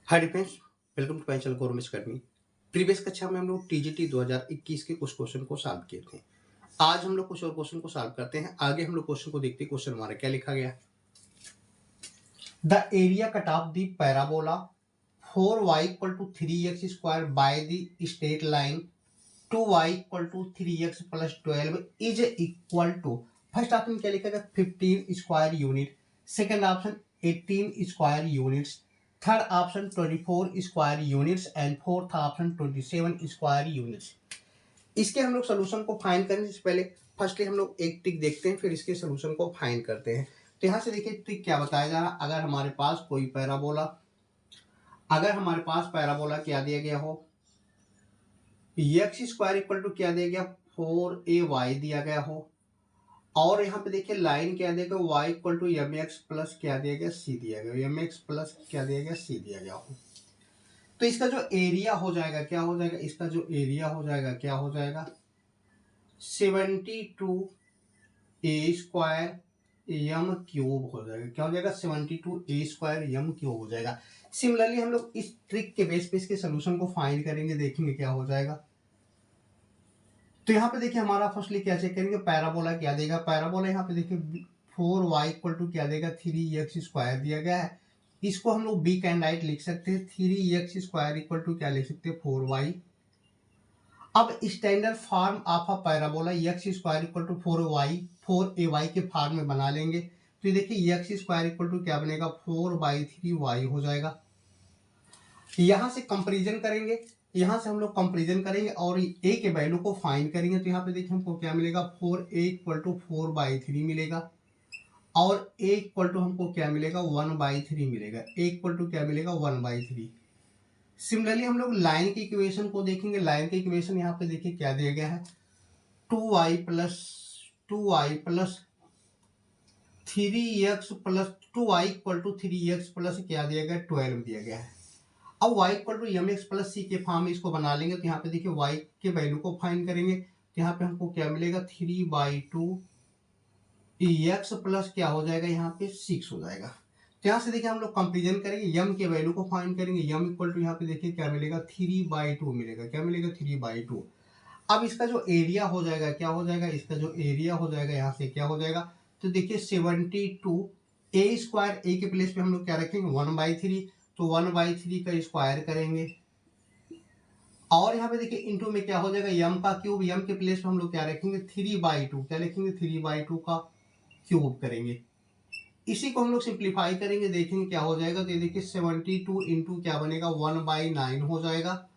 Hi friends, welcome to my channel government academy. Previous कक्षा में हम लोग टीजीटी 2021 के कुछ क्वेश्चन को सॉल्व किए थे। आज हम लोग कुछ और क्वेश्चन को सॉल्व करते हैं। आगे हम लोग क्वेश्चन को देखते हैं। क्वेश्चन हमारा क्या लिखा गया। The area cut off the parabola 4y equal to 3x square by the straight line 2y equal to 3x plus 12 is equal to. First option क्या लिखा गया 15 square unit, second option 18 square units, third option 24 square units and fourth option 27 square units. इसके हम लोग solution को find करने से पहले फर्स्टली हम लोग एक ट्रिक देखते हैं, फिर इसके सोल्यूशन को फाइंड करते हैं। तो यहाँ से देखिए ट्रिक क्या बताया जा रहा है। अगर हमारे पास पैराबोला क्या दिया गया हो, एक्स स्क्वायर इक्वल टू क्या दिया गया 4ay दिया गया हो, और यहाँ पे देखिए लाइन क्या दिया गया y equal to M x plus क्या दिया गया c दिया गया, एम एक्स प्लस क्या दिया गया c दिया गया हो। तो इसका जो एरिया हो जाएगा क्या हो जाएगा, इसका जो एरिया हो जाएगा क्या हो जाएगा 72 ए स्क्वायर यम क्यूब हो जाएगा। क्या हो जाएगा 72 ए स्क्वायर यम क्यूब हो जाएगा। सिमिलरली हम लोग इस ट्रिक के बेस पे इसके सोल्यूशन को फाइंड करेंगे, देखेंगे क्या हो जाएगा। तो यहाँ पे देखिए हमारा फर्स्टली क्या चेक करेंगे, पैराबोला क्या देगा। पैराबोला यहाँ पे देखिए 4y इक्वल टू क्या देगा 3x स्क्वायर दिया गया है। इसको हम लोग बी कैन राइट लिख सकते हैं, 3x स्क्वायर इक्वल टू क्या लिख सकते हैं 4y। अब standard form of a parabola x square equal to 4ay के फॉर्म में बना लेंगे। तो देखिए एक्स स्क्वायर इक्वल टू क्या बनेगा 4/3y हो जाएगा। यहाँ से कंपेरिजन करेंगे, यहाँ से हम लोग कंपेरिजन करेंगे और a के वैल्यू को फाइंड करेंगे। तो यहाँ पे देखिए हमको क्या मिलेगा 4a इक्वल टू 4/3 मिलेगा, और a इक्वल टू हमको क्या मिलेगा 1/3 मिलेगा। a इक्वल टू क्या मिलेगा 1/3। सिमिलरली हम लोग लाइन की इक्वेशन को देखेंगे। लाइन की इक्वेशन यहाँ पे देखिए क्या दिया गया है 2y plus 3x plus 2y equal to 3x plus क्या दिया गया 12 दिया गया है। अब y equal to M x plus C के फॉर्म में इसको बना लेंगे। तो यहाँ पे देखिए y के वैल्यू को फाइंड करेंगे। तो यहाँ पे हमको क्या मिलेगा 3/2 एक्स प्लस क्या हो जाएगा यहाँ पे 6 हो जाएगा। तो यहाँ से देखिए हम लोग कंपेरिजन करेंगे, यम के वैल्यू को फाइंड करेंगे। यम इक्वल टू यहाँ पे देखिए क्या मिलेगा 3/2 मिलेगा। क्या मिलेगा 3/2। अब इसका जो एरिया हो जाएगा क्या हो जाएगा, इसका जो एरिया हो जाएगा यहाँ से क्या हो जाएगा। तो देखिए 72 ए स्क्वायर, ए के प्लेस पे हम लोग क्या रखेंगे 1/3। तो 1/3 का स्क्वायर करेंगे, और यहाँ पे देखिए इंटू में क्या हो जाएगा यम का क्यूब। यम के प्लेस पे हम लोग क्या रखेंगे 3/2, क्या लिखेंगे 3/2 का क्यूब करेंगे। इसी को हम लोग सिंप्लीफाई करेंगे, देखेंगे क्या हो जाएगा। तो ये देखिए 72 इंटू क्या बनेगा 1/9 हो जाएगा,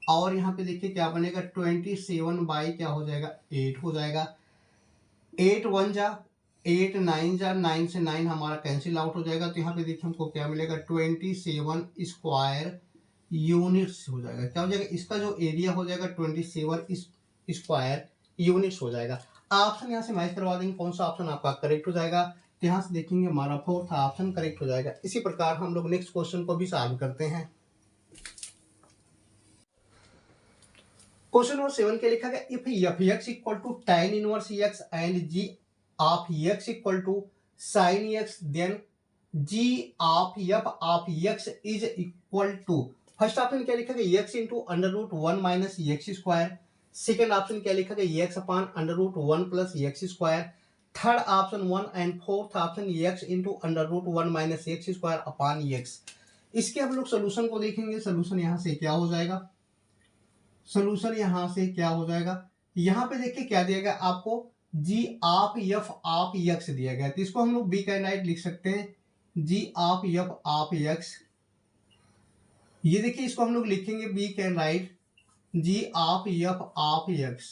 और यहाँ पे देखिए क्या बनेगा 27 बाई क्या हो जाएगा 8 हो जाएगा। 8 1 जा 8 9 जा 9 से 9 हमारा कैंसिल आउट हो जाएगा। तो यहाँ पे देखिए हमको क्या मिलेगा 27 स्क्वायर यूनिट्स हो जाएगा। क्या हो जाएगा, इसका जो एरिया हो जाएगा 27 स्क्वायर यूनिट्स हो जाएगा। ऑप्शन यहाँ से मैच करवा देंगे, कौन सा ऑप्शन आपका करेक्ट हो जाएगा। तो यहाँ से देखेंगे हमारा फोर्थ ऑप्शन करेक्ट हो जाएगा। इसी प्रकार हम लोग नेक्स्ट क्वेश्चन को भी सॉल्व करते हैं। क्वेश्चन नंबर 7 के लिखा गया if f x equal to tan inverse x and g of x equal to sin x, then g of f of x is equal to. First option क्या लिखा गया x into under root 1 minus x square, second option क्या लिखा गया x upon under root 1 plus x square, third option 1 and fourth option x into under root 1 minus x square upon x. इसके हम लोग solution को देखेंगे। Solution यहाँ से क्या हो जाएगा, सोल्यूशन यहां से क्या हो जाएगा, यहां पे देखिए क्या दिया गया आपको जी ऑफ एफ ऑफ एक्स दिया गया। तो इसको हम लोग बी कैन राइट लिख सकते हैं g of f of x. ये देखिए इसको हम लोग लिखेंगे we can write g of f of x.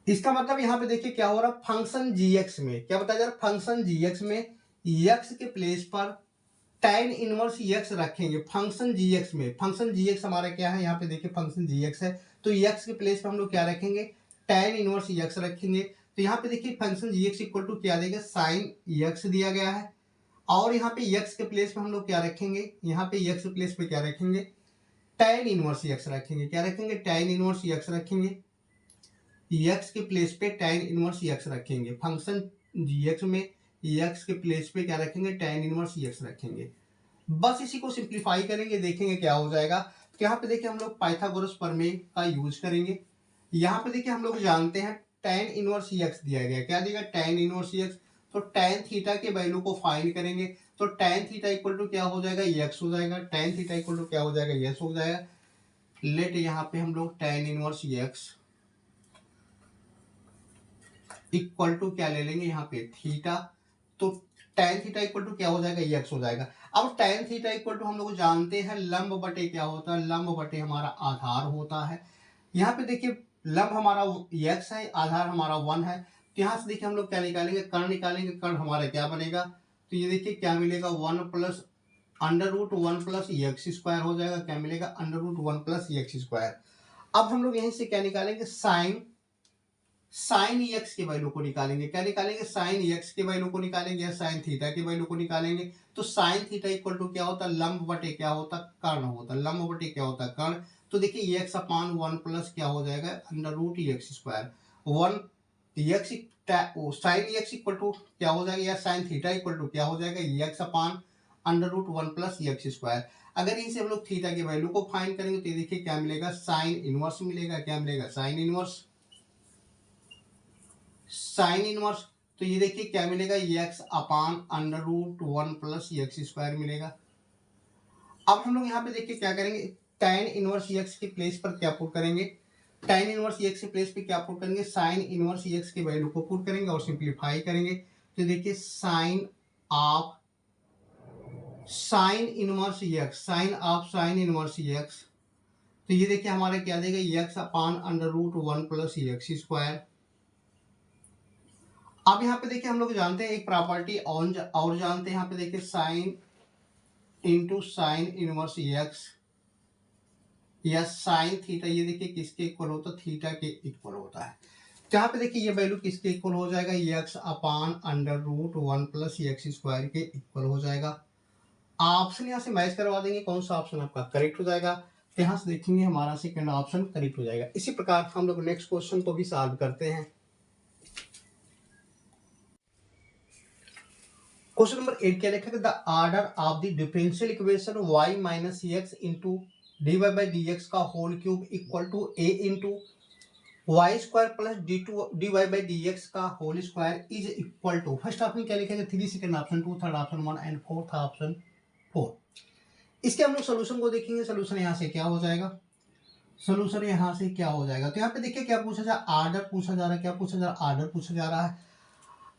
इसका मतलब यहाँ पे देखिए क्या हो रहा है फंक्शन जी एक्स में क्या बताया जा रहा है, फंक्शन जी एक्स में एक्स के प्लेस पर tan इनवर्स एक्स रखेंगे। फंक्शन जी एक्स में, फंक्शन जी एक्स हमारा क्या है, यहाँ पे देखिए फंक्शन जी एक्स है। तो एक्स के प्लेस पे हम लोग क्या रखेंगे tan इनवर्स एक्स रखेंगे। तो यहाँ पे देखिए function g x equal to क्या देगा साइन एक्स दिया गया है, और यहाँ पे एक्स के प्लेस पे हम लोग क्या रखेंगे, यहाँ पे एक्स के प्लेस पे क्या रखेंगे tan इनवर्स एक्स रखेंगे। क्या रखेंगे tan इनवर्स एक्स रखेंगे, एक्स के प्लेस पे tan इनवर्स एक्स रखेंगे। फंक्शन जी एक्स में एक्स के प्लेस पे क्या रखेंगे tan इनवर्स एक्स रखेंगे। बस इसी को सिंप्लीफाई करेंगे, देखेंगे क्या हो जाएगा। तो यहाँ पे देखिए हम लोग पाइथागोरस प्रमेय का यूज करेंगे। यहाँ पे देखिए हम लोग जानते हैं tan इनवर्स एक्स दिया गया, क्या दिया tan इनवर्स एक्स। तो tan थीटा के वैल्यू को फाइंड करेंगे, तो tan थीटा इक्वल टू क्या हो जाएगा, एक्स हो जाएगा। tan थीटा इक्वल टू क्या हो जाएगा, एक्स हो जाएगा। लेट यहाँ पे हम लोग tan inverse x equal to क्या ले लेंगे यहाँ पे थीटा, तो tan थीटा इक्वल टू क्या हो जाएगा, एक्स हो जाएगा। अब tan थीटा इक्वल टू हम लोग जानते हैं लंब बटे क्या होता है, लंब बटे हमारा आधार होता है। यहाँ पे देखिए लंब हमारा एक्स है, आधार हमारा 1 है। तो यहाँ से देखिए हम लोग क्या निकालेंगे, कर्ण निकालेंगे। कर्ण हमारा क्या बनेगा, तो ये देखिए क्या मिलेगा, 1 plus under root 1 plus x square हो जाएगा। क्या मिलेगा, under root 1 plus x square. अब हम लोग यहीं से क्या निकालेंगे, साइन एक्स के वैल्यू को निकालेंगे। क्या निकालेंगे, साइन एक्स के वैल्यू को निकालेंगे या साइन थीटा के वैल्यू को निकालेंगे। तो साइन थीटा इक्वल टू क्या होता है, लंब बटे क्या होता, कर्ण होता। लंब बटे क्या होता, कर्ण। तो देखिए एक्स अपान 1 प्लस क्या हो जाएगा, under root x square. 1 x sine x equal to क्या हो जाएगा, या साइन थीटा इक्वल टू क्या हो जाएगा, x upon under root 1 plus x square. अगर इनसे हम लोग थीटा के वैल्यू को फाइंड करेंगे तो देखिए क्या मिलेगा, साइन इनवर्स मिलेगा। क्या मिलेगा, साइन इनवर्स। साइन इनवर्स, तो ये देखिए क्या मिलेगा, x upon under root 1 plus x square मिलेगा। अब हम लोग यहाँ पे देखिए क्या करेंगे, tan इनवर्स एक्स के प्लेस पर क्या पुट करेंगे, tan इनवर्स एक्स के प्लेस पे क्या पुट करेंगे, साइन इनवर्स एक्स के वैल्यू को पुट करेंगे और सिंप्लीफाई करेंगे। तो देखिए sine of sine inverse x, sine of sine inverse x, तो ये देखिए हमारा क्या देगा, x upon under root 1 plus x square. अब यहाँ पे देखिए हम लोग जानते हैं एक प्रॉपर्टी और जानते हैं, यहाँ पे देखिए sine into sine inverse x या साइन थीटा, ये देखिए किसके इक्वल होता है, थीटा के इक्वल होता है। तो यहाँ पे देखिए ये वैल्यू किसके इक्वल हो जाएगा, x upon under root 1 plus x square के इक्वल हो जाएगा। ऑप्शन यहाँ से मैच करवा देंगे, कौन सा ऑप्शन आपका करेक्ट हो जाएगा। तो यहाँ से देखेंगे हमारा सेकंड ऑप्शन करेक्ट हो जाएगा। इसी प्रकार हम लोग नेक्स्ट क्वेश्चन को भी सॉल्व करते हैं। क्वेश्चन नंबर 8 क्या लिखा है, the order of the differential equation y minus X into D Y by D X का whole cube equal to A into Y square plus D Y by D X का whole square is equal to, first option क्या लिखेंगे 3, second option 2, third option 1 and fourth option 4। इसके हम लोग solution को देखेंगे। Solution यहाँ से क्या हो जाएगा, सोल्यूशन यहाँ से क्या हो जाएगा। तो यहाँ पे देखिए क्या पूछा जा, ऑर्डर पूछा जा रहा है, क्या पूछा जा रहा है, ऑर्डर पूछा जा रहा है।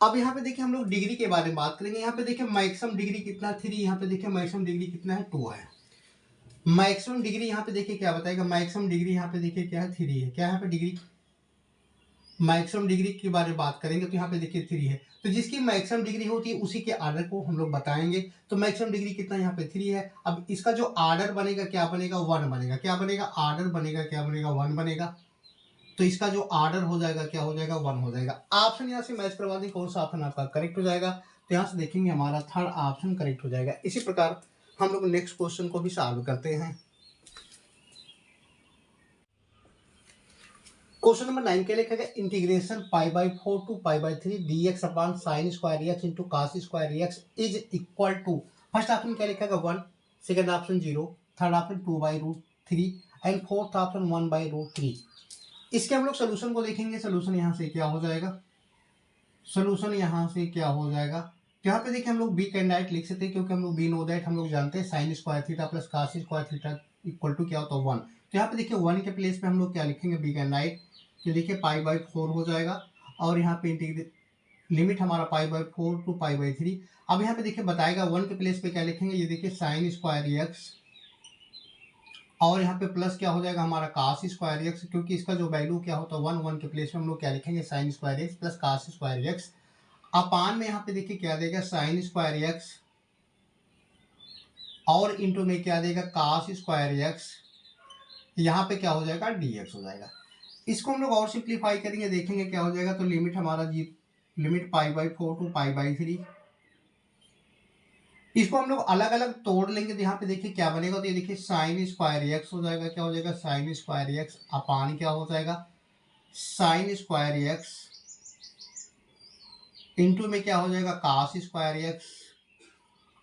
अब यहाँ पे देखिए हम लोग डिग्री के बारे में बात करेंगे। यहाँ पे देखिए मैक्सिमम डिग्री कितना 3, यहाँ पे देखिए मैक्सिमम डिग्री कितना है 2 है। मैक्सिमम डिग्री यहाँ पे देखिए क्या बताएगा, मैक्सिमम डिग्री यहाँ पे देखिए क्या है 3 है। क्या यहाँ पे डिग्री, मैक्सिमम डिग्री के बारे में बात करेंगे तो यहाँ पे देखिए 3 है। तो जिसकी मैक्सिमम डिग्री होती है उसी के ऑर्डर को हम लोग बताएंगे। तो मैक्सिमम डिग्री कितना यहाँ पे 3 है। अब इसका जो ऑर्डर बनेगा क्या बनेगा, 1 बनेगा। क्या बनेगा, ऑर्डर बनेगा क्या बनेगा, 1 बनेगा। तो इसका जो ऑर्डर हो जाएगा क्या हो जाएगा, 1 हो जाएगा। ऑप्शन यहाँ से मैच करवा दें, कौन सा ऑप्शन आपका करेक्ट हो जाएगा। तो यहाँ से देखेंगे हमारा थर्ड ऑप्शन करेक्ट हो जाएगा। इसी प्रकार हम लोग नेक्स्ट क्वेश्चन को भी सॉल्व करते हैं। क्वेश्चन नंबर 9 के लिखा गया, integration π/4 to π/3 dx upon sine square X into cos square X is equal to, first option क्या लिखा गया 1, second option 0, third option 2/√3 and fourth option 1/√3। इसके हम लोग सोल्यूशन को देखेंगे। सोल्यूशन यहाँ से क्या हो जाएगा, सोल्यूशन यहाँ से क्या हो जाएगा। यहाँ पे देखिए हम लोग बी कैंडाइट लिख सकते हैं, क्योंकि हम लोग बी नो दैट हम लोग जानते हैं sine square theta plus cos square theta equal to क्या होता है 1। तो यहाँ पे देखिए 1 के प्लेस पे हम लोग क्या लिखेंगे, बी कैंडाइट। तो देखिए π/4 हो जाएगा और यहाँ पे इंटीग्रेट लिमिट हमारा π/4 टू π/3। अब यहाँ पे देखिए बताएगा 1 के प्लेस पे क्या लिखेंगे, ये देखिए साइन स्क्वायर एक्स और यहाँ पे प्लस क्या हो जाएगा हमारा कॉस स्क्वायर एक्स, क्योंकि इसका जो वैल्यू क्या होता है 1 के प्लेस में हम लोग क्या लिखेंगे, sine square x plus cos square X. Upon में यहाँ पे देखिए क्या देगा, साइन स्क्वायर एक्स और इंटू में क्या देगा, कॉस स्क्वायर एक्स। यहाँ पे क्या हो जाएगा, dx हो जाएगा। इसको हम लोग और सिंप्लीफाई करेंगे, देखेंगे क्या हो जाएगा। तो लिमिट हमारा लिमिट π/4 टू π/3। इसको हम लोग अलग अलग तोड़ लेंगे तो यहाँ पे देखिए क्या बनेगा। तो ये देखिए साइन स्क्वायर एक्स हो जाएगा, क्या हो जाएगा, साइन स्क्वायर एक्स अपान क्या हो जाएगा, साइन स्क्वायर एक्स इंटू में क्या हो जाएगा, कॉस स्क्वायर एक्स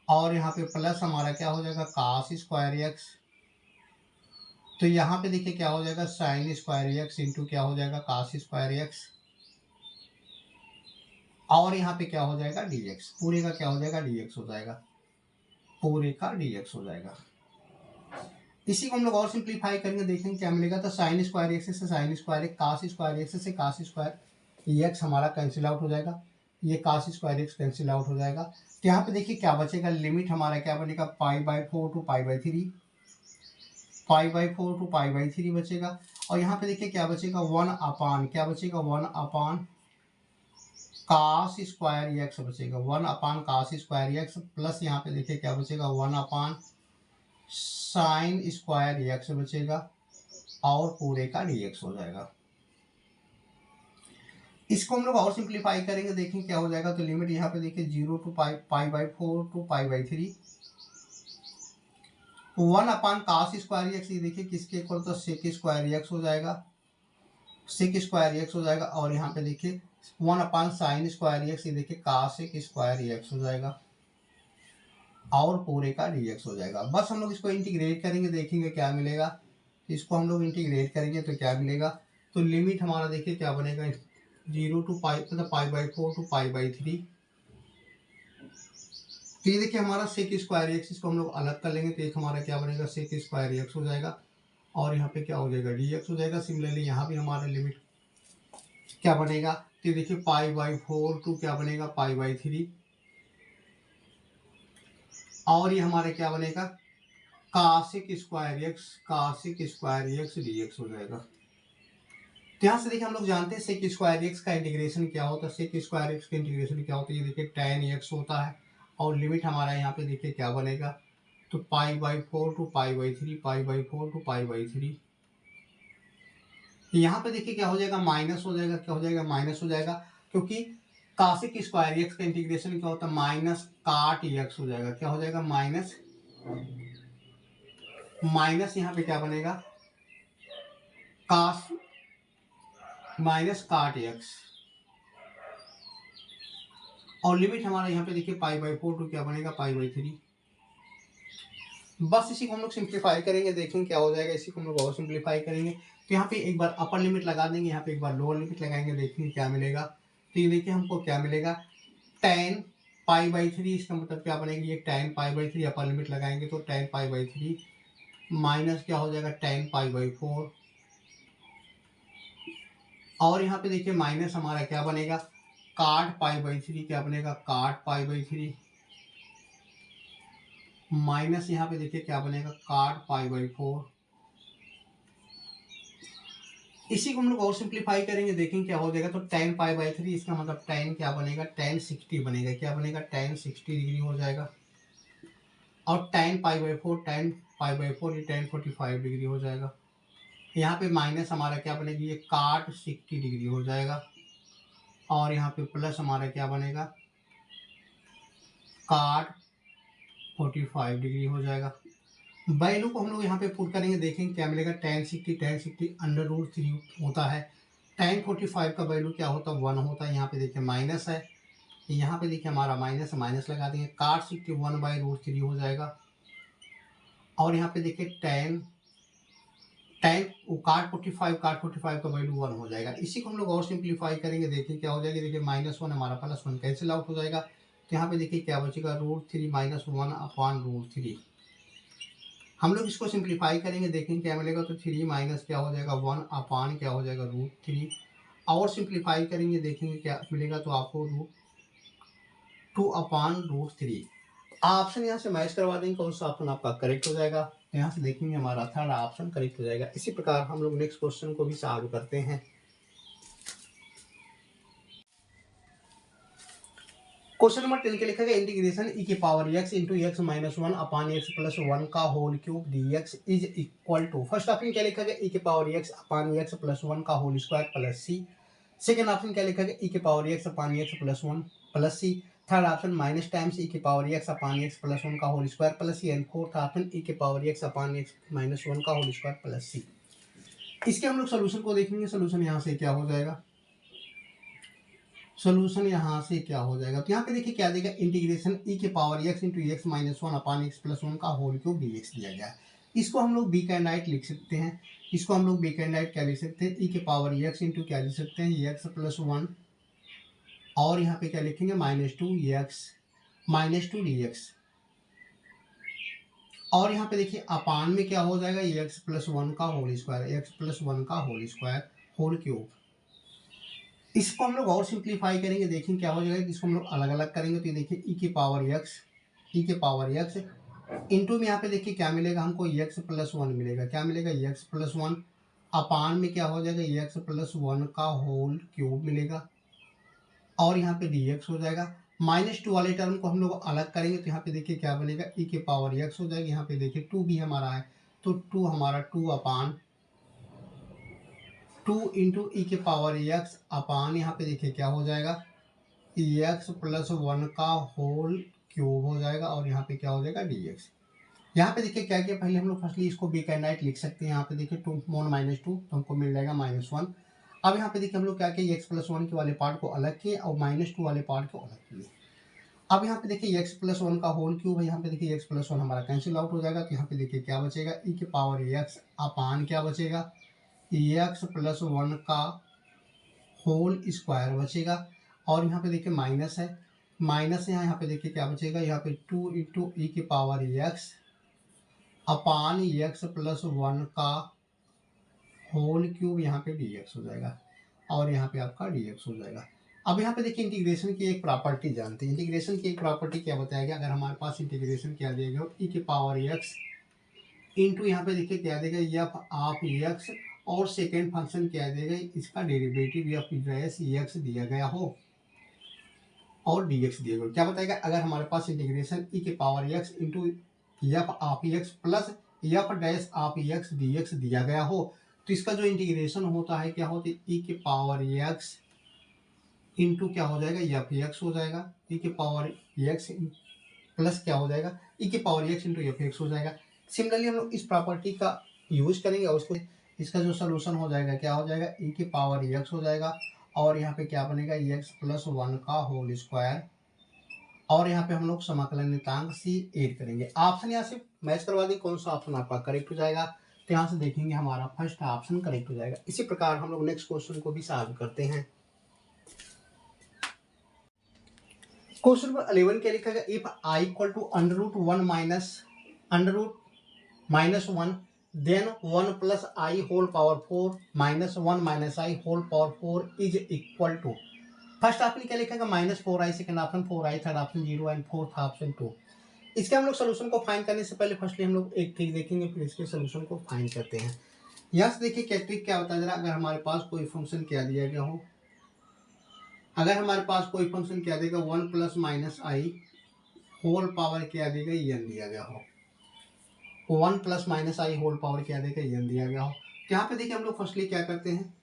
और यहाँ पे प्लस हमारा क्या हो जाएगा कास स्क्वायर एक्स। तो यहाँ पे देखिए क्या हो जाएगा साइन स्क्वायर एक्स इंटू क्या हो जाएगा कास स्क्वायर एक्स, और यहाँ पे क्या हो जाएगा dx, पूरे का क्या हो जाएगा dx हो जाएगा, पूरे का dx हो जाएगा। इसी को हम लोग और सिंप्लीफाई करेंगे, देखेंगे क्या मिलेगा। तो साइन स्क्वायर एक्स से sine square x, cos square x से कास स्क्वायर एक्स हमारा कैंसिल आउट हो जाएगा, ये cos square x cancel out हो जाएगा। तो यहाँ पे देखिए क्या बचेगा, लिमिट हमारा क्या बनेगा π/4 टू π/3, π/4 टू π/3 बचेगा। और यहाँ पे देखिए क्या बचेगा 1 अपान क्या बचेगा 1 अपान कास स्क्वायर एक्स बचेगा, 1 upon cos square x, plus यहाँ पे देखिए क्या बचेगा 1 अपान साइन स्क्वायर एक्स बचेगा, और पूरे का dx हो जाएगा। इसको हम लोग और सिंप्लीफाई करेंगे, देखें क्या हो जाएगा। तो लिमिट यहाँ पे देखिए 0 to π/4 to π/3, 1 upon cos square X, ये देखिए किसके इक्वल, तो सेक स्क्वायर एक्स हो जाएगा, सेक स्क्वायर एक्स हो जाएगा। और यहाँ पे देखिए 1 अपान साइन स्क्वायर एक्स, ये देखिए कास स्क्वायर एक्स हो जाएगा, और पूरे का dx हो जाएगा। बस हम लोग इसको इंटीग्रेट करेंगे, देखेंगे क्या मिलेगा। इसको हम लोग इंटीग्रेट करेंगे तो क्या मिलेगा। तो लिमिट हमारा देखिए क्या बनेगा 0 टू मतलब π/4 टू π/3। तो ये देखिए हमारा सेक स्क्वायर एक्स, इसको हम लोग अलग कर लेंगे तो एक हमारा क्या बनेगा सेक स्क्वायर एक्स हो जाएगा, और यहाँ पे क्या हो जाएगा dx हो जाएगा। सिमिलरली यहाँ भी हमारा लिमिट क्या बनेगा, तो देखिए π/4 टू क्या बनेगा π/3, और ये हमारे क्या बनेगा कासिक स्क्वायर एक्स dx हो जाएगा। तो यहाँ से देखिए हम लोग जानते हैं सेक स्क्वायर एक्स का इंटीग्रेशन क्या होता है, सेक स्क्वायर एक्स का इंटीग्रेशन क्या होता है, ये देखिए tan x होता है, और लिमिट हमारा यहाँ पे देखिए क्या बनेगा, तो π/4 टू π/3, π/4 टू π/3। यहाँ पे देखिए क्या हो जाएगा माइनस हो जाएगा, क्या हो जाएगा माइनस हो जाएगा, क्योंकि कासिक स्क्वायर एक्स का इंटीग्रेशन क्या होता है माइनस काट एक्स हो जाएगा, क्या हो जाएगा माइनस, माइनस यहाँ पे क्या बनेगा कास माइनस काट एक्स, और लिमिट हमारा यहाँ पे देखिए π/4 टू क्या बनेगा π/3। बस इसी को हम लोग सिंप्लीफाई करेंगे, देखेंगे क्या हो जाएगा। इसी को हम लोग और सिंप्लीफाई करेंगे, तो यहाँ पे एक बार अपर लिमिट लगा देंगे, यहाँ पे एक बार लोअर लिमिट लगाएंगे, देखेंगे क्या मिलेगा। तो ये देखिए हमको क्या मिलेगा tan π/3, इसका मतलब क्या बनेगी ये tan π/3, अपर लिमिट लगाएंगे तो tan π/3 माइनस क्या हो जाएगा tan π/4, और यहाँ पे देखिए माइनस हमारा क्या बनेगा काट π/3, क्या बनेगा काट π/3, माइनस यहाँ पे देखिए क्या बनेगा काट π/4। इसी को हम लोग और सिंप्लीफाई करेंगे, देखेंगे क्या हो जाएगा। तो tan π/3, इसका मतलब tan क्या बनेगा tan 60 बनेगा, क्या बनेगा tan 60 डिग्री हो जाएगा, और tan π/4 ये tan 45 डिग्री हो जाएगा। यहाँ पे माइनस हमारा क्या बनेगी ये काट 60 डिग्री हो जाएगा, और यहाँ पे प्लस हमारा क्या बनेगा काट 45 डिग्री हो जाएगा। वैल्यू को हम लोग यहाँ पे पुट करेंगे, देखेंगे क्या मिलेगा tan 60 √3 होता है, tan 45 का वैल्यू क्या होता है 1 होता है। यहाँ पे देखिए माइनस है, यहाँ पे देखिए हमारा माइनस माइनस लगा देंगे, काट 60 1/√3 हो जाएगा, और यहाँ पे देखिए tan काट 45 का वैल्यू 1 हो जाएगा। इसी को हम लोग और सिंप्लीफाई करेंगे, देखिए क्या हो जाएगा। देखिए -1 हमारा +1 कैंसिल आउट हो जाएगा, तो यहाँ पे देखिए क्या बचेगा √3 - 1/√3। हम लोग इसको सिंप्लीफाई करेंगे, देखेंगे क्या मिलेगा। तो 3 माइनस क्या हो जाएगा 1 अपान क्या हो जाएगा √3, और सिंप्लीफाई करेंगे, देखेंगे क्या मिलेगा। तो आपको √2/√3 ऑप्शन यहाँ से मैच करवा देंगे, कौन सा ऑप्शन आपका करेक्ट हो जाएगा। यहाँ से देखेंगे हमारा थर्ड ऑप्शन करेक्ट हो जाएगा। इसी प्रकार हम लोग नेक्स्ट क्वेश्चन को भी सॉल्व करते हैं। क्वेश्चन नंबर 10 के लिखा गया integration e⁻x into x - 1 upon x + 1 का whole cube dx is equal to. First option क्या लिखा गया e⁻x अपान x + 1 का whole square plus C. Second option क्या लिखा गया e⁻x upon x + 1 plus C. Third option minus times e⁻x upon x + 1 का whole square plus C, and fourth option e⁻x upon x - 1 का whole square plus सी। इसके हम लोग solution को देखेंगे। सोल्यूशन यहाँ से क्या हो जाएगा, सोल्यूशन यहाँ से क्या हो जाएगा, तो यहाँ पे देखिए क्या देगा, इंटीग्रेशन ई के power x into x minus one upon x plus one का होल क्यूब डी एक्स दिया गया है। इसको हम लोग बीकैंडाइट लिख सकते हैं, इसको हम लोग बीकैंडाइट क्या लिख सकते हैं, ई के पावर एक्स इंटू क्या लिख सकते हैं, एक्स प्लस वन, और यहाँ पे क्या लिखेंगे minus two x minus two d x, और यहाँ पे देखिए अपान में क्या हो जाएगा, एक्स प्लस वन का whole square, x plus one का होल स्क्वायर होल क्यूब। इसको हम लोग और सिंप्लीफाई करेंगे, देखेंगे क्या हो जाएगा, इसको हम लोग अलग अलग करेंगे तो ये देखिए ई के पावर एक्स इंटू में यहाँ पे देखिए क्या मिलेगा हमको, एक्स प्लस वन मिलेगा, क्या मिलेगा, एक्स प्लस वन, अपान में क्या हो जाएगा, एक्स प्लस वन का होल क्यूब मिलेगा, और यहाँ पे डी एक्स हो जाएगा। माइनस टू वाले टर्म को हम लोग अलग करेंगे तो यहाँ पे देखिए क्या बनेगा, ई के पावर एक्स हो जाएगा, यहाँ पे देखिए टू भी हमारा है तो टू हमारा टू अपान टू इंटू ई के पावर एक्स अपान यहाँ पे देखिए क्या हो जाएगा, एक्स प्लस वन का होल क्यूब हो जाएगा, और यहाँ पे क्या हो जाएगा, डी एक्स। यहाँ पे देखिए क्या किया, पहले हम लोग फर्स्टली इसको बीकैंडाइट लिख सकते हैं, यहाँ पे देखिए टू मोन माइनस टू तो हमको मिल जाएगा माइनस वन। अब यहाँ पे देखिए हम लोग क्या किए, एक्स प्लस वन के वाले पार्ट को अलग किए और माइनस टू वाले पार्ट को अलग किए। अब यहाँ पे देखिए एक्स प्लस वन का होल क्यूब है, यहाँ पे देखिए एक्स प्लस वन हमारा कैंसिल आउट हो जाएगा, तो यहाँ पे देखिए क्या बचेगा, ई के पावर एक्स अपान क्या बचेगा, एक्स प्लस वन का होल स्क्वायर बचेगा, और यहाँ पे देखिए माइनस है, माइनस यहाँ पे देखिए क्या बचेगा, यहाँ पे टू इंटू ई के पावर एक्स अपान एक्स प्लस वन का होल क्यूब, यहाँ पे डी एक्स हो जाएगा, और यहाँ पे आपका डी एक्स हो जाएगा। अब यहाँ पे देखिए इंटीग्रेशन की एक प्रॉपर्टी जानते हैं, इंटीग्रेशन की एक प्रॉपर्टी क्या बताएगा, अगर हमारे पास इंटीग्रेशन क्या दिया गया, ई के पावर एक्स इंटू यहाँ पे देखिए क्या देगा, एफ ऑफ एक्स, और सेकेंड फंक्शन क्या देगा, इसका डेरिवेटिव एफ डैश एक्स दिया गया हो और डी एक्स दिया गया, क्या बताएगा, अगर हमारे पास इंटीग्रेशन ई के power x into F of x plus F dash of x D x दिया गया हो, तो इसका जो इंटीग्रेशन होता है क्या होता है, ई के पावर एक्स इंटू क्या हो जाएगा, एफ एक्स हो जाएगा, ई के पावर एक्स प्लस क्या हो जाएगा, ई के power x into F x हो जाएगा। सिमिलरली हम लोग इस प्रॉपर्टी का यूज करेंगे और उसको, इसका जो सोल्यूशन हो जाएगा क्या हो जाएगा, ई के पावर एक्स हो जाएगा, और यहाँ पे क्या बनेगा, एक्स प्लस वन का होल स्क्वायर, और यहाँ पे हम लोग समाकलन नियतांक सी ऐड करेंगे। ऑप्शन यहाँ से मैच करवा दी, कौन सा ऑप्शन आपका करेक्ट हो जाएगा, तो यहाँ से देखेंगे हमारा फर्स्ट ऑप्शन करेक्ट हो जाएगा। इसी प्रकार हम लोग नेक्स्ट क्वेश्चन को भी सॉल्व करते हैं। क्वेश्चन नंबर 11 क्या लिखा गया, if i equal to under root minus one then one plus i whole power four minus one minus i whole power four is equal to, first option क्या लिखेगा, minus four i, second option four i, third option zero and fourth option two. इसके हम लोग solution को find करने से पहले firstly हम लोग एक ट्रिक देखेंगे, फिर इसके सोल्यूशन को फाइंड करते हैं। यहाँ से देखिए क्या ट्रिक क्या होता है जरा, अगर हमारे पास कोई फंक्शन क्या दिया गया हो, अगर हमारे पास कोई फंक्शन क्या देगा, one plus minus i whole power क्या देगा, एन दिया गया हो, one plus minus i whole power क्या देगा, एन दिया गया हो, तो यहाँ पे देखिए हम लोग फर्स्टली क्या करते हैं,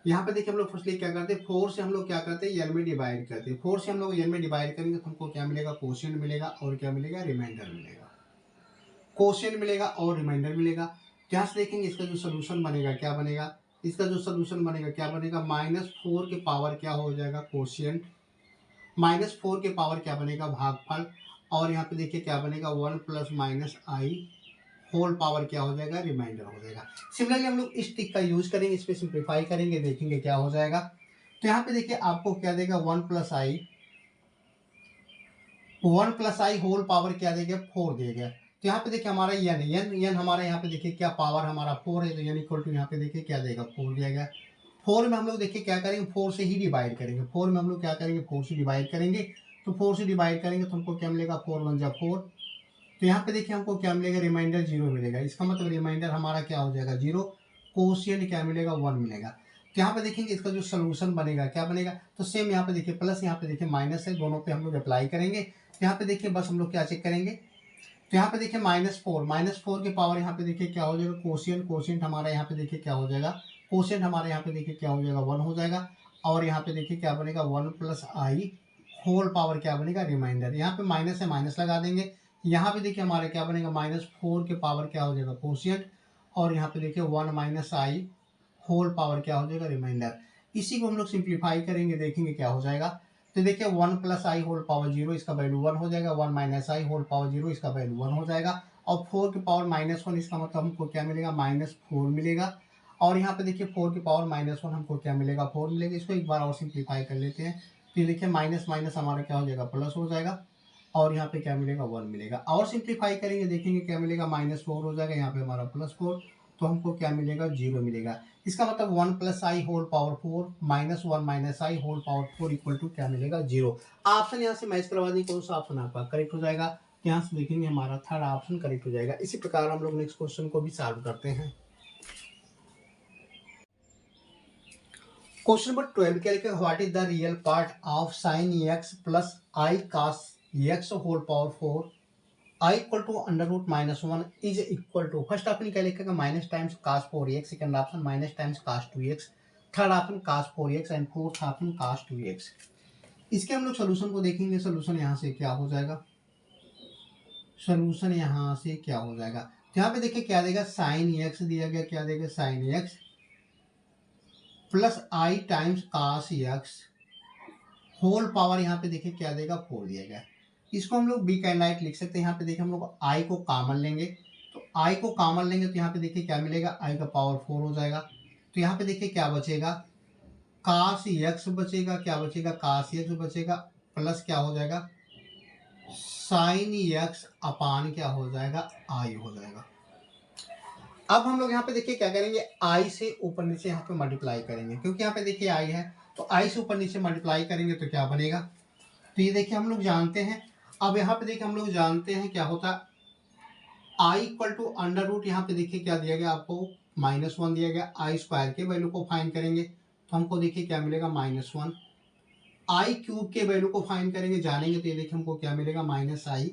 यहाँ पे देखिए हम लोग फर्स्टली क्या करते हैं, फोर से हम लोग क्या करते हैं, एन में डिवाइड करते हैं, फोर से हम लोग एन में डिवाइड करेंगे तो हमको क्या मिलेगा, कोशिएंट मिलेगा, और क्या मिलेगा, रिमाइंडर मिलेगा, कोशिएंट मिलेगा और रिमाइंडर मिलेगा। तो यहाँ से देखेंगे इसका जो सोल्यूशन बनेगा क्या बनेगा, इसका जो सोल्यूशन बनेगा क्या बनेगा, माइनस फोर के पावर क्या हो जाएगा, कोशिएंट, माइनस फोर के पावर क्या बनेगा, भागफल, और यहाँ पे देखिए क्या बनेगा, one plus minus i whole power क्या हो जाएगा, रिमाइंडर हो जाएगा। सिमिलरली हम लोग इस ट्रिक का यूज करेंगे, इस पे सिंप्लीफाई करेंगे, देखेंगे क्या हो जाएगा। तो यहाँ पे देखिए आपको क्या देगा, one plus i whole power क्या देगा, फोर देगा। तो यहाँ पे देखिए हमारा एन हमारा यहाँ पे देखिए क्या पावर हमारा फोर है, तो एन इक्वल टू यहाँ पे देखिए क्या देगा, फोर दिया गया। फोर में हम लोग देखिए क्या करेंगे, फोर से ही डिवाइड करेंगे, फोर में हम लोग क्या करेंगे, फोर से डिवाइड करेंगे, तो फोर से डिवाइड करेंगे तो हमको क्या मिलेगा, फोर वन जा फोर, तो यहाँ पे देखिए हमको क्या मिलेगा, रिमाइंडर जीरो मिलेगा, इसका मतलब रिमाइंडर हमारा क्या हो जाएगा, जीरो, कोशिएंट क्या मिलेगा, वन मिलेगा। तो यहाँ पे देखेंगे इसका जो सोल्यूशन बनेगा क्या बनेगा, तो सेम यहाँ पे देखिए प्लस, यहाँ पे देखिए माइनस है, दोनों पे हम लोग अप्लाई करेंगे। यहाँ पे देखिए बस हम लोग क्या चेक करेंगे, तो यहाँ पे देखिए माइनस फोर के पावर यहाँ पे देखिए क्या हो जाएगा, कोशिएंट हमारा यहाँ पे देखिए क्या हो जाएगा, कोशिएंट हमारे यहाँ पे देखिए क्या हो जाएगा, वन हो जाएगा, और यहाँ पे देखिए क्या बनेगा, one plus i whole power क्या बनेगा, रिमाइंडर, यहाँ पे माइनस है माइनस लगा देंगे, यहाँ पे देखिए हमारे क्या बनेगा, माइनस फोर के पावर क्या हो जाएगा, कोशिएंट, और यहाँ पे देखिए one minus i whole power क्या हो जाएगा, रिमाइंडर। इसी को हम लोग सिंप्लीफाई करेंगे, देखेंगे क्या हो जाएगा। तो देखिए 1 प्लस आई होल पावर 0 इसका वैल्यू 1 हो जाएगा, 1 माइनस आई होल पावर 0 इसका वैल्यू 1 हो जाएगा, और 4 की पावर -1 इसका मतलब हमको क्या मिलेगा, -4 मिलेगा। और यहाँ पे देखिए 4 की पावर -1 हमको क्या मिलेगा, 4 मिलेगा। इसको एक बार और सिंप्लीफाई कर लेते हैं। तो देखिए माइनस माइनस हमारा क्या हो जाएगा, प्लस हो जाएगा, और यहाँ पे क्या मिलेगा, 1 मिलेगा। और सिंप्लीफाई करेंगे, देखेंगे क्या मिलेगा, -4 हो जाएगा, यहाँ पे हमारा +4, तो हमको क्या मिलेगा, 0 मिलेगा। इसका मतलब 1 plus i whole power 4 -1 minus i whole power 4 equal to क्या मिलेगा, 0। ऑप्शन यहाँ से मैच करवा दें, कौन सा ऑप्शन आपका करेक्ट हो जाएगा। यहाँ से देखेंगे हमारा थर्ड ऑप्शन करेक्ट हो जाएगा। इसी प्रकार हम लोग नेक्स्ट क्वेश्चन को भी सॉल्व करते हैं। क्वेश्चन नंबर 12 क्या लिखा है, what is the real part of sine x plus i cos x whole power 4 i equal to √-1 is equal to, first option क्या लिखेगा, minus times cos 4x, second option minus times cos 2x, third option cos 4x and fourth option cos 2x। इसके हम लोग solution को देखेंगे। Solution यहाँ से क्या हो जाएगा, सोल्यूशन यहाँ से क्या हो जाएगा, तो यहाँ पे देखिए क्या देगा, साइन एक्स दिया गया, क्या देगा, sine x plus I times cos X whole power, यहाँ पे देखिए क्या देगा, 4 दिया गया। इसको हम लोग बी कैंडाइट लिख सकते हैं। यहाँ पे देखिए हम लोग आई को कॉमन लेंगे, तो आई को कॉमन लेंगे तो यहाँ पे देखिए क्या मिलेगा, आई का पावर 4 हो जाएगा। तो यहाँ पे देखिए क्या बचेगा, cos x बचेगा, क्या बचेगा, cos x बचेगा, प्लस क्या हो जाएगा, sin x अपान क्या हो जाएगा, आई हो जाएगा। अब हम लोग यहाँ पे देखिए क्या करेंगे, आई से ऊपर नीचे यहाँ पे मल्टीप्लाई करेंगे, क्योंकि यहाँ पे देखिए आई है, तो आई से ऊपर नीचे मल्टीप्लाई करेंगे तो क्या बनेगा, तो ये देखिए हम लोग जानते हैं। अब यहाँ पे देखिए हम लोग जानते हैं क्या होता है, आई इक्वल टू अंडर रूट, यहाँ पे देखिए क्या दिया गया आपको, -1 दिया गया। आई स्क्वायर के वैल्यू को फाइंड करेंगे तो हमको देखिए क्या मिलेगा, -1। आई क्यूब के वैल्यू को फाइंड करेंगे, जानेंगे, तो ये देखिए हमको क्या मिलेगा, -i,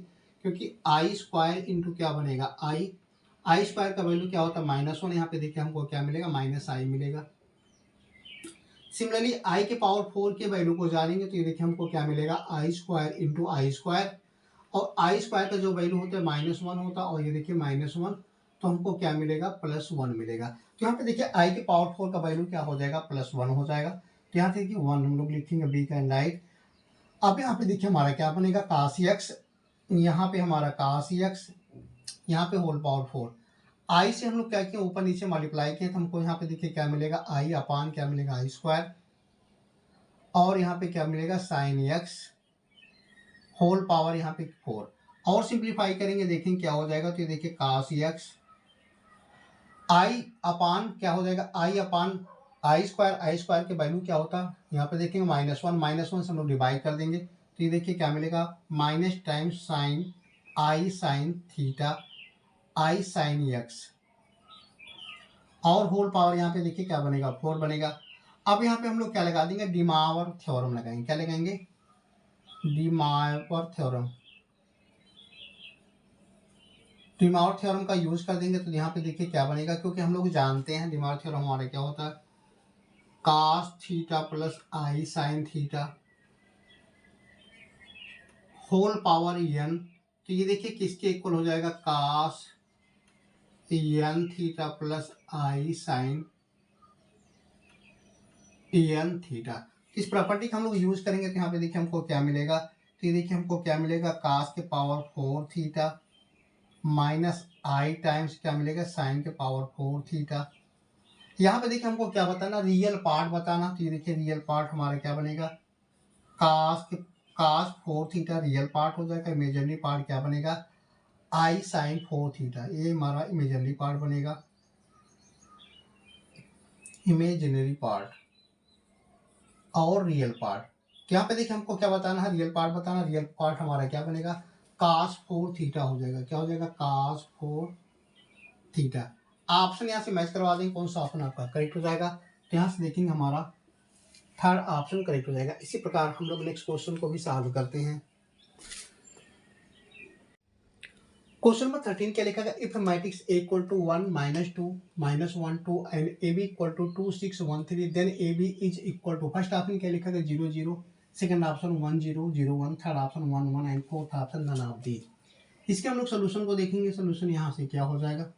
क्योंकि आई स्क्वायर इंटू क्या बनेगा, आई स्क्वायर का वैल्यू क्या होता है, -1। यहाँ पे देखिए हमको क्या मिलेगा, -i मिलेगा। सिमिलरली आई के पावर 4 के वैल्यू को जानेंगे, तो ये देखिए हमको क्या मिलेगा, आई स्क्वायर इंटू आई स्क्वायर, और आई स्क्वायर का जो वैल्यू होता है -1 होता है, और ये देखिए -1, तो हमको क्या मिलेगा, +1 मिलेगा। तो यहाँ पे देखिए आई के पावर 4 का वैल्यू क्या हो जाएगा, +1 हो जाएगा। तो यहाँ देखिए 1 हम लोग लिखेंगे बी का राइट। अब यहाँ पे देखिए हमारा क्या बनेगा, cos x, यहाँ पे हमारा cos x, यहाँ पे होल पावर 4, आई से हम लोग क्या किए, ऊपर नीचे मल्टीप्लाई किए, तो हमको यहाँ पे देखिए क्या मिलेगा, आई अपान क्या मिलेगा, आई स्क्वायर, और यहाँ पे क्या मिलेगा, sin x होल पावर यहाँ पे 4, और सिंप्लीफाई करेंगे, देखेंगे क्या हो जाएगा। तो ये देखिए cos x आई अपान क्या हो जाएगा, आई अपान आई स्क्वायर के वैल्यू क्या होता है, यहाँ पे देखेंगे -1 से हम लोग डिवाइड कर देंगे, तो ये देखिए क्या मिलेगा, माइनस टाइम्स साइन आई साइन थीटा आई साइन एक्स, और होल पावर यहाँ पे देखिए क्या बनेगा, 4 बनेगा। अब यहाँ पे हम लोग क्या लगा देंगे, डिमावर थ्योरम लगाएंगे, क्या लगाएंगे, डिमावर थ्योरम। डिमावर थ्योरम का यूज कर देंगे, तो यहाँ पे देखिए क्या बनेगा, क्योंकि हम लोग जानते हैं डिमावर थ्योरम हमारा क्या होता है, cos theta plus I sine theta whole power n। तो ये देखिए किसके इक्वल हो जाएगा, cos n theta plus I sign n theta. इस प्रॉपर्टी का हम लोग यूज करेंगे, तो यहाँ पे देखिए हमको क्या मिलेगा, तो ये देखिए हमको क्या मिलेगा, cos के पावर 4 थीटा माइनस आई टाइम्स क्या मिलेगा, साइन के पावर 4 थीटा। यहाँ पे देखिए हमको क्या बताना, रियल पार्ट बताना, तो ये देखिए रियल पार्ट हमारा क्या बनेगा, cos 4 थीटा रियल पार्ट हो जाएगा, इमेजिनरी पार्ट क्या बनेगा, आई साइन 4 थीटा, ये हमारा इमेजिनरी पार्ट बनेगा, इमेजिनरी पार्ट, और रियल पार्ट। तो यहाँ पे देखिए हमको क्या बताना है, रियल पार्ट बताना, रियल पार्ट हमारा क्या बनेगा, cos 4 थीटा हो जाएगा, क्या हो जाएगा, cos 4 थीटा। ऑप्शन यहाँ से मैच करवा देंगे, कौन सा ऑप्शन आपका करेक्ट हो जाएगा, तो यहाँ से देखेंगे हमारा थर्ड ऑप्शन करेक्ट हो जाएगा। इसी प्रकार हम लोग नेक्स्ट क्वेश्चन को भी सॉल्व करते हैं। क्वेश्चन नंबर 13 क्या लिखा गया, if matrix A equal to 1 -2 -1 2 and AB equal to 2 6 1 3 then AB is equal to, first option क्या लिखा गया, 0 0, second option 1 0 0 1, third option 1 1 and fourth option none of these. इसके हम लोग सोल्यूशन को देखेंगे। सोल्यूशन यहाँ से क्या हो जाएगा,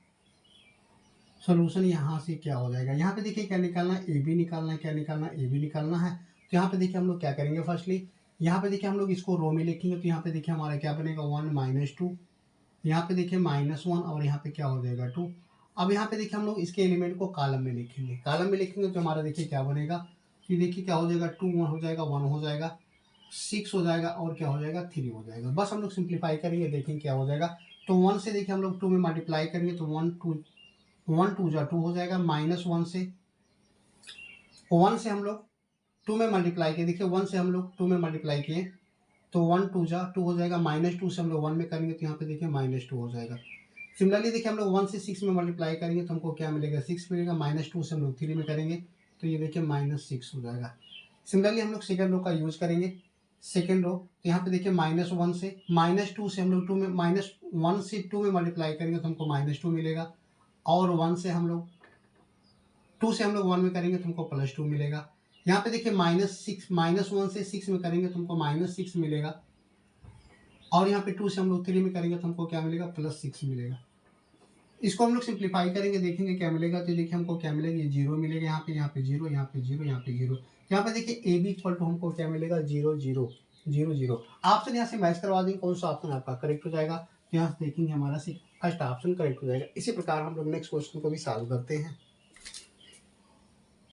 सोल्यूशन यहाँ से क्या हो जाएगा, यहाँ पे देखिए क्या निकालना है, ए बी निकालना है, क्या निकालना है, ए बी निकालना है। तो यहाँ पे देखिए हम लोग क्या करेंगे, फर्स्टली यहाँ पे देखिए हम लोग इसको रो में लिखेंगे, तो यहाँ पे देखिए हमारा क्या बनेगा 1 माइनस 2, यहाँ पे देखिए -1 और यहाँ पे क्या हो जाएगा 2। अब यहाँ पे देखिए हम लोग इसके एलिमेंट को कॉलम में लिखेंगे, कॉलम में लिखेंगे तो हमारा देखिए क्या बनेगा, कि देखिए क्या हो जाएगा 2 1 हो जाएगा, 1 हो जाएगा, 6 हो जाएगा और क्या हो जाएगा 3 हो जाएगा। बस हम लोग सिंप्लीफाई करेंगे, देखेंगे क्या हो जाएगा। तो 1 से देखिए हम लोग 2 में मल्टीप्लाई करेंगे तो 1 2 जा 2 हो जाएगा, -1 से 1 से हम लोग 2 में मल्टीप्लाई किए, देखिए 1 से हम लोग 2 में मल्टीप्लाई किए तो 1 2 जा 2 हो जाएगा, -2 से हम लोग 1 में करेंगे तो यहाँ पे देखिए -2 हो जाएगा। सिमिलरली देखिए हम लोग 1 से 6 में मल्टीप्लाई करेंगे तो हमको क्या मिलेगा 6 मिलेगा, -2 से हम लोग 3 में करेंगे तो ये देखिए -6 हो जाएगा। सिमिलरली हम लोग सेकंड रो का यूज करेंगे, सेकंड रो तो यहाँ पे देखिए -1 से -2 से हम लोग 2 में -1 से 2 में मल्टीप्लाई करेंगे तो हमको -2 मिलेगा, और 1 से हम लोग 2 से हम लोग 1 में करेंगे तो हमको +2 मिलेगा। यहाँ पे देखिए -1 से 6 में करेंगे तो हमको -6 मिलेगा, और यहाँ पे 2 से हम लोग 3 में करेंगे तो हमको क्या मिलेगा +6 मिलेगा। इसको हम लोग सिंप्लीफाई करेंगे, देखेंगे क्या मिलेगा, तो देखिए हमको क्या मिलेगा, ये 0 मिलेगा, यहाँ पे 0, यहाँ पे 0, यहाँ पे 0। यहाँ पे देखिए ए बी इक्वल टू हमको क्या मिलेगा 0 0 0 0। ऑप्शन यहाँ से मैच करवा देंगे, कौन सा ऑप्शन आपका करेक्ट हो जाएगा, तो यहाँ से देखेंगे हमारा फर्स्ट ऑप्शन करेक्ट हो जाएगा। इसी प्रकार हम लोग नेक्स्ट क्वेश्चन को भी सॉल्व करते हैं।